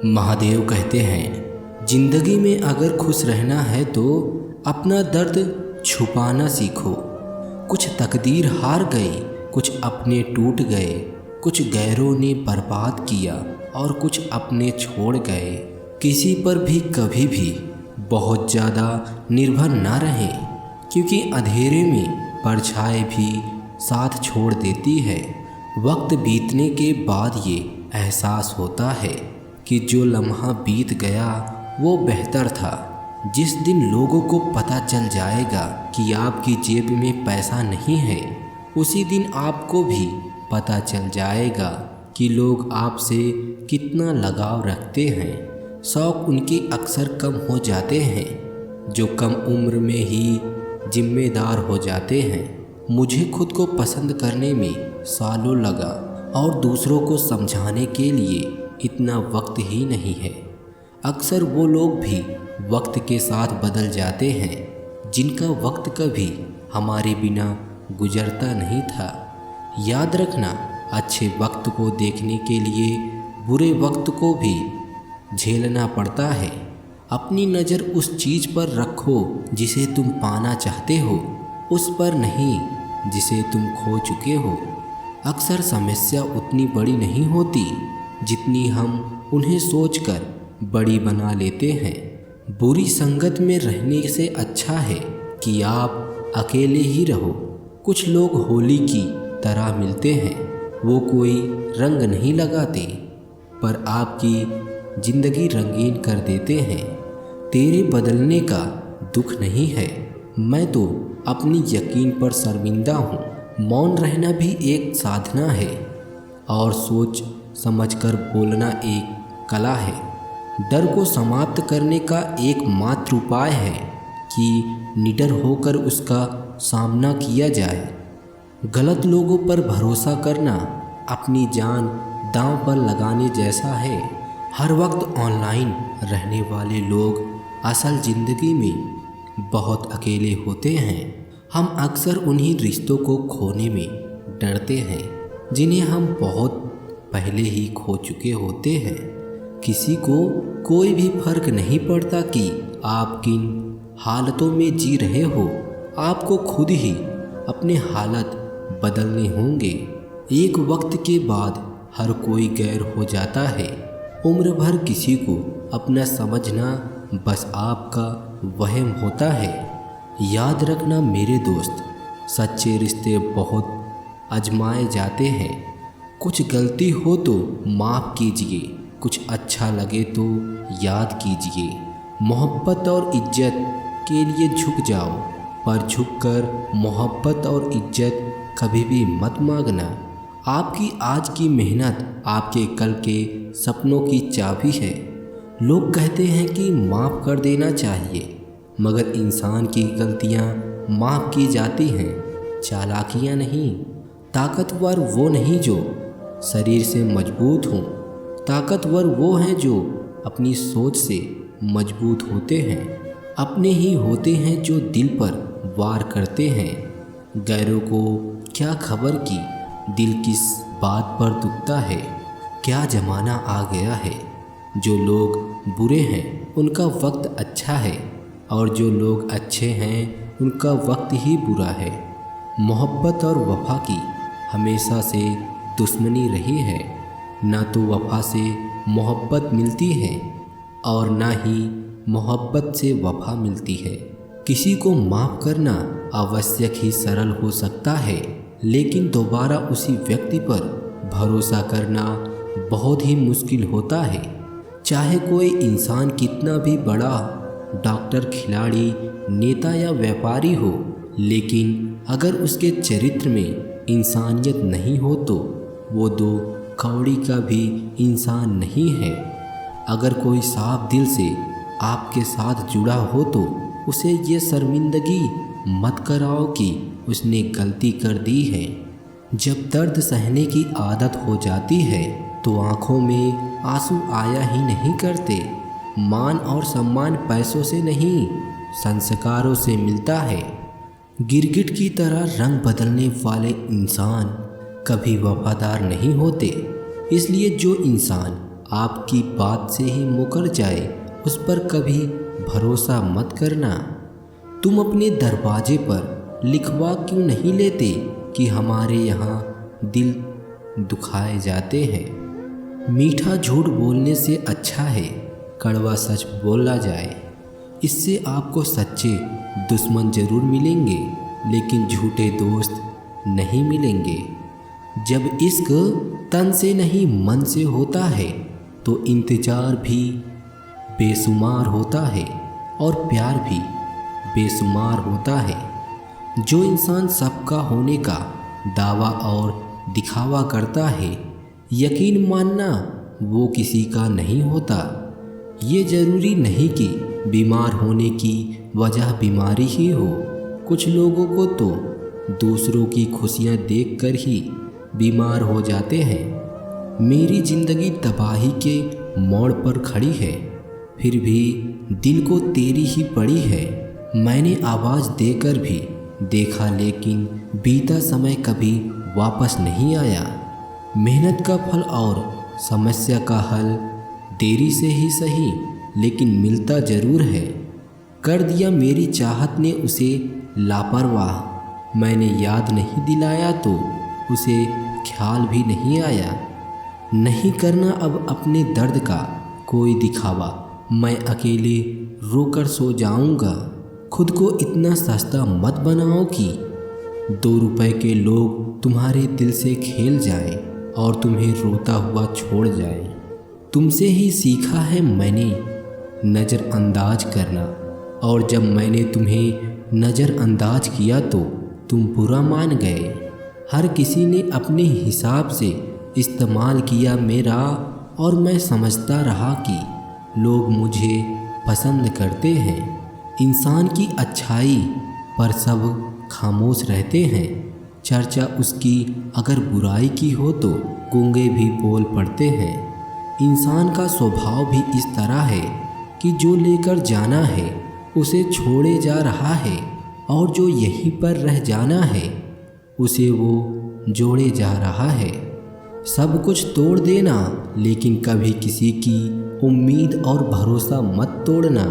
महादेव कहते हैं, जिंदगी में अगर खुश रहना है तो अपना दर्द छुपाना सीखो। कुछ तकदीर हार गई, कुछ अपने टूट गए, कुछ गैरों ने बर्बाद किया और कुछ अपने छोड़ गए। किसी पर भी कभी भी बहुत ज़्यादा निर्भर ना रहें, क्योंकि अंधेरे में परछाई भी साथ छोड़ देती है। वक्त बीतने के बाद ये एहसास होता है कि जो लम्हा बीत गया वो बेहतर था। जिस दिन लोगों को पता चल जाएगा कि आपकी जेब में पैसा नहीं है, उसी दिन आपको भी पता चल जाएगा कि लोग आपसे कितना लगाव रखते हैं। शौक़ उनके अक्सर कम हो जाते हैं जो कम उम्र में ही जिम्मेदार हो जाते हैं। मुझे खुद को पसंद करने में सालों लगा और दूसरों को समझाने के लिए इतना वक्त ही नहीं है। अक्सर वो लोग भी वक्त के साथ बदल जाते हैं जिनका वक्त कभी हमारे बिना गुजरता नहीं था। याद रखना, अच्छे वक्त को देखने के लिए बुरे वक्त को भी झेलना पड़ता है। अपनी नज़र उस चीज़ पर रखो जिसे तुम पाना चाहते हो, उस पर नहीं जिसे तुम खो चुके हो। अक्सर समस्या उतनी बड़ी नहीं होती जितनी हम उन्हें सोचकर बड़ी बना लेते हैं। बुरी संगत में रहने से अच्छा है कि आप अकेले ही रहो। कुछ लोग होली की तरह मिलते हैं, वो कोई रंग नहीं लगाते पर आपकी ज़िंदगी रंगीन कर देते हैं। तेरे बदलने का दुख नहीं है, मैं तो अपनी यकीन पर शर्मिंदा हूँ। मौन रहना भी एक साधना है और सोच समझकर बोलना एक कला है। डर को समाप्त करने का एकमात्र उपाय है कि निडर होकर उसका सामना किया जाए। गलत लोगों पर भरोसा करना अपनी जान दांव पर लगाने जैसा है। हर वक्त ऑनलाइन रहने वाले लोग असल ज़िंदगी में बहुत अकेले होते हैं। हम अक्सर उन्हीं रिश्तों को खोने में डरते हैं जिन्हें हम बहुत पहले ही खो चुके होते हैं। किसी को कोई भी फर्क नहीं पड़ता कि आप किन हालतों में जी रहे हो। आपको खुद ही अपने हालत बदलने होंगे। एक वक्त के बाद हर कोई गैर हो जाता है। उम्र भर किसी को अपना समझना बस आपका वहम होता है। याद रखना मेरे दोस्त, सच्चे रिश्ते बहुत आजमाए जाते हैं। कुछ गलती हो तो माफ़ कीजिए, कुछ अच्छा लगे तो याद कीजिए। मोहब्बत और इज्जत के लिए झुक जाओ, पर झुककर मोहब्बत और इज्जत कभी भी मत मांगना। आपकी आज की मेहनत आपके कल के सपनों की चाबी है। लोग कहते हैं कि माफ़ कर देना चाहिए, मगर इंसान की गलतियाँ माफ़ की जाती हैं, चालाकियाँ नहीं। ताकतवर वो नहीं जो शरीर से मजबूत हों, ताकतवर वो हैं जो अपनी सोच से मजबूत होते हैं। अपने ही होते हैं जो दिल पर वार करते हैं। गैरों को क्या खबर कि दिल किस बात पर दुखता है। क्या ज़माना आ गया है। जो लोग बुरे हैं उनका वक्त अच्छा है और जो लोग अच्छे हैं उनका वक्त ही बुरा है। मोहब्बत और वफा की हमेशा से दुश्मनी रही है। ना तो वफा से मोहब्बत मिलती है और ना ही मोहब्बत से वफा मिलती है। किसी को माफ़ करना आवश्यक ही सरल हो सकता है, लेकिन दोबारा उसी व्यक्ति पर भरोसा करना बहुत ही मुश्किल होता है। चाहे कोई इंसान कितना भी बड़ा डॉक्टर, खिलाड़ी, नेता या व्यापारी हो, लेकिन अगर उसके चरित्र में इंसानियत नहीं हो तो वो दो कौड़ी का भी इंसान नहीं है। अगर कोई साफ दिल से आपके साथ जुड़ा हो तो उसे ये शर्मिंदगी मत कराओ कि उसने गलती कर दी है। जब दर्द सहने की आदत हो जाती है तो आँखों में आंसू आया ही नहीं करते। मान और सम्मान पैसों से नहीं, संस्कारों से मिलता है। गिरगिट की तरह रंग बदलने वाले इंसान कभी वफादार नहीं होते। इसलिए जो इंसान आपकी बात से ही मुकर जाए उस पर कभी भरोसा मत करना। तुम अपने दरवाजे पर लिखवा क्यों नहीं लेते कि हमारे यहाँ दिल दुखाए जाते हैं। मीठा झूठ बोलने से अच्छा है कड़वा सच बोला जाए। इससे आपको सच्चे दुश्मन जरूर मिलेंगे लेकिन झूठे दोस्त नहीं मिलेंगे। जब इश्क तन से नहीं मन से होता है तो इंतज़ार भी बेशुमार होता है और प्यार भी बेशुमार होता है। जो इंसान सबका होने का दावा और दिखावा करता है, यकीन मानना वो किसी का नहीं होता। ये ज़रूरी नहीं कि बीमार होने की वजह बीमारी ही हो। कुछ लोगों को तो दूसरों की खुशियाँ देखकर ही बीमार हो जाते हैं। मेरी ज़िंदगी तबाही के मोड़ पर खड़ी है, फिर भी दिल को तेरी ही पड़ी है। मैंने आवाज़ देकर भी देखा लेकिन बीता समय कभी वापस नहीं आया। मेहनत का फल और समस्या का हल देरी से ही सही लेकिन मिलता ज़रूर है। कर दिया मेरी चाहत ने उसे लापरवाह। मैंने याद नहीं दिलाया तो उसे ख्याल भी नहीं आया। नहीं करना अब अपने दर्द का कोई दिखावा। मैं अकेले रोकर सो जाऊंगा। खुद को इतना सस्ता मत बनाओ कि 2 रुपए के लोग तुम्हारे दिल से खेल जाएं और तुम्हें रोता हुआ छोड़ जाएं। तुमसे ही सीखा है मैंने नज़रअंदाज करना, और जब मैंने तुम्हें नज़रअंदाज किया तो तुम बुरा मान गए। हर किसी ने अपने हिसाब से इस्तेमाल किया मेरा, और मैं समझता रहा कि लोग मुझे पसंद करते हैं। इंसान की अच्छाई पर सब खामोश रहते हैं। चर्चा उसकी अगर बुराई की हो तो गूंगे भी बोल पड़ते हैं। इंसान का स्वभाव भी इस तरह है कि जो लेकर जाना है उसे छोड़े जा रहा है, और जो यहीं पर रह जाना है उसे वो जोड़े जा रहा है। सब कुछ तोड़ देना लेकिन कभी किसी की उम्मीद और भरोसा मत तोड़ना,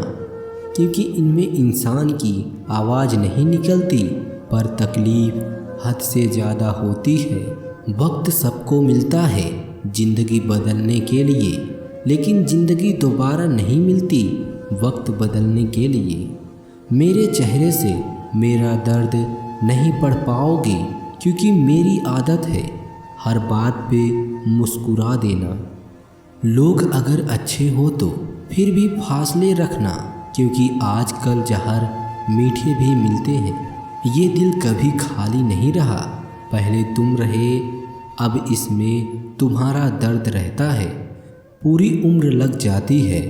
क्योंकि इनमें इंसान की आवाज़ नहीं निकलती पर तकलीफ़ हद से ज़्यादा होती है। वक्त सबको मिलता है ज़िंदगी बदलने के लिए, लेकिन ज़िंदगी दोबारा नहीं मिलती वक्त बदलने के लिए। मेरे चेहरे से मेरा दर्द नहीं पढ़ पाओगे, क्योंकि मेरी आदत है हर बात पे मुस्कुरा देना। लोग अगर अच्छे हो तो फिर भी फासले रखना, क्योंकि आजकल जहर मीठे भी मिलते हैं। ये दिल कभी खाली नहीं रहा, पहले तुम रहे अब इसमें तुम्हारा दर्द रहता है। पूरी उम्र लग जाती है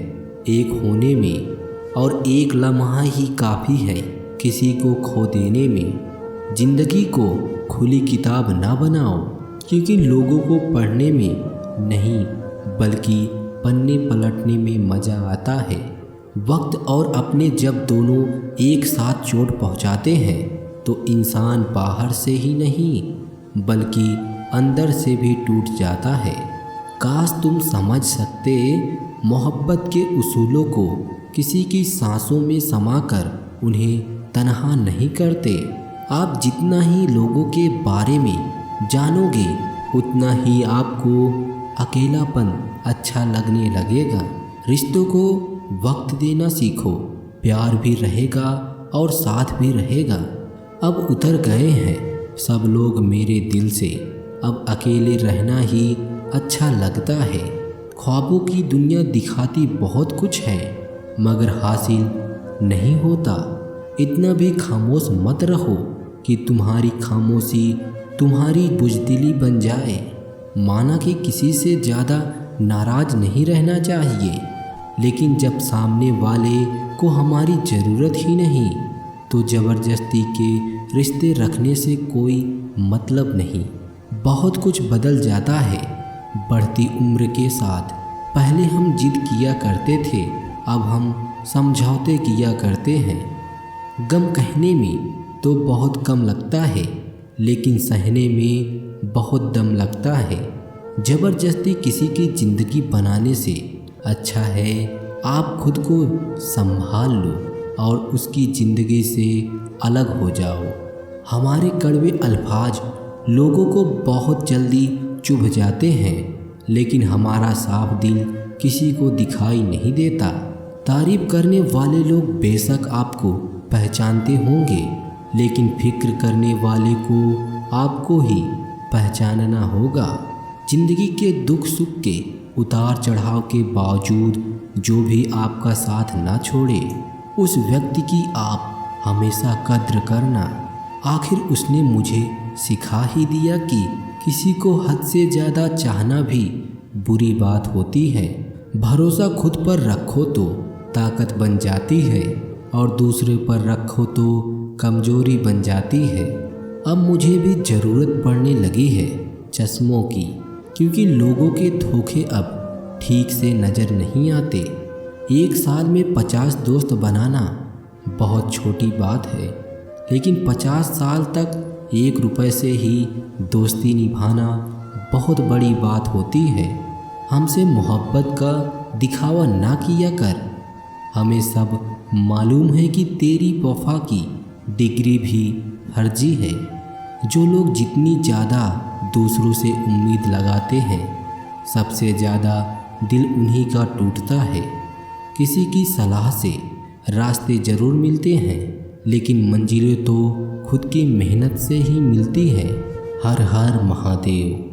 एक होने में, और एक लम्हा ही काफ़ी है किसी को खो देने में। ज़िंदगी को खुली किताब ना बनाओ, क्योंकि लोगों को पढ़ने में नहीं बल्कि पन्ने पलटने में मज़ा आता है। वक्त और अपने जब दोनों एक साथ चोट पहुंचाते हैं तो इंसान बाहर से ही नहीं बल्कि अंदर से भी टूट जाता है। काश तुम समझ सकते मोहब्बत के उसूलों को किसी की सांसों में समाकर उन्हें तन्हा नहीं करते। आप जितना ही लोगों के बारे में जानोगे उतना ही आपको अकेलापन अच्छा लगने लगेगा। रिश्तों को वक्त देना सीखो, प्यार भी रहेगा और साथ भी रहेगा। अब उतर गए हैं सब लोग मेरे दिल से, अब अकेले रहना ही अच्छा लगता है। ख्वाबों की दुनिया दिखाती बहुत कुछ है मगर हासिल नहीं होता। इतना भी खामोश मत रहो कि तुम्हारी खामोशी तुम्हारी बुज़दिली बन जाए। माना कि किसी से ज़्यादा नाराज़ नहीं रहना चाहिए, लेकिन जब सामने वाले को हमारी ज़रूरत ही नहीं तो ज़बरदस्ती के रिश्ते रखने से कोई मतलब नहीं। बहुत कुछ बदल जाता है बढ़ती उम्र के साथ। पहले हम जिद किया करते थे, अब हम समझौते किया करते हैं। गम कहने में तो बहुत कम लगता है, लेकिन सहने में बहुत दम लगता है। ज़बरदस्ती किसी की ज़िंदगी बनाने से अच्छा है आप खुद को संभाल लो और उसकी ज़िंदगी से अलग हो जाओ। हमारे कड़वे अल्फाज लोगों को बहुत जल्दी चुभ जाते हैं, लेकिन हमारा साफ दिल किसी को दिखाई नहीं देता। तारीफ करने वाले लोग बेशक आपको पहचानते होंगे, लेकिन फिक्र करने वाले को आपको ही पहचानना होगा। जिंदगी के दुख सुख के उतार चढ़ाव के बावजूद जो भी आपका साथ ना छोड़े, उस व्यक्ति की आप हमेशा कद्र करना। आखिर उसने मुझे सिखा ही दिया कि किसी को हद से ज़्यादा चाहना भी बुरी बात होती है। भरोसा खुद पर रखो तो ताकत बन जाती है और दूसरे पर रखो तो कमजोरी बन जाती है। अब मुझे भी ज़रूरत पड़ने लगी है चश्मों की, क्योंकि लोगों के धोखे अब ठीक से नज़र नहीं आते। एक साल में 50 दोस्त बनाना बहुत छोटी बात है, लेकिन 50 साल तक 1 रुपए से ही दोस्ती निभाना बहुत बड़ी बात होती है। हमसे मोहब्बत का दिखावा ना किया कर। हमें सब मालूम है कि तेरी वफा की डिग्री भी फर्जी है। जो लोग जितनी ज़्यादा दूसरों से उम्मीद लगाते हैं, सबसे ज़्यादा दिल उन्हीं का टूटता है। किसी की सलाह से रास्ते ज़रूर मिलते हैं, लेकिन मंजिलें तो खुद की मेहनत से ही मिलती है। हर हर महादेव।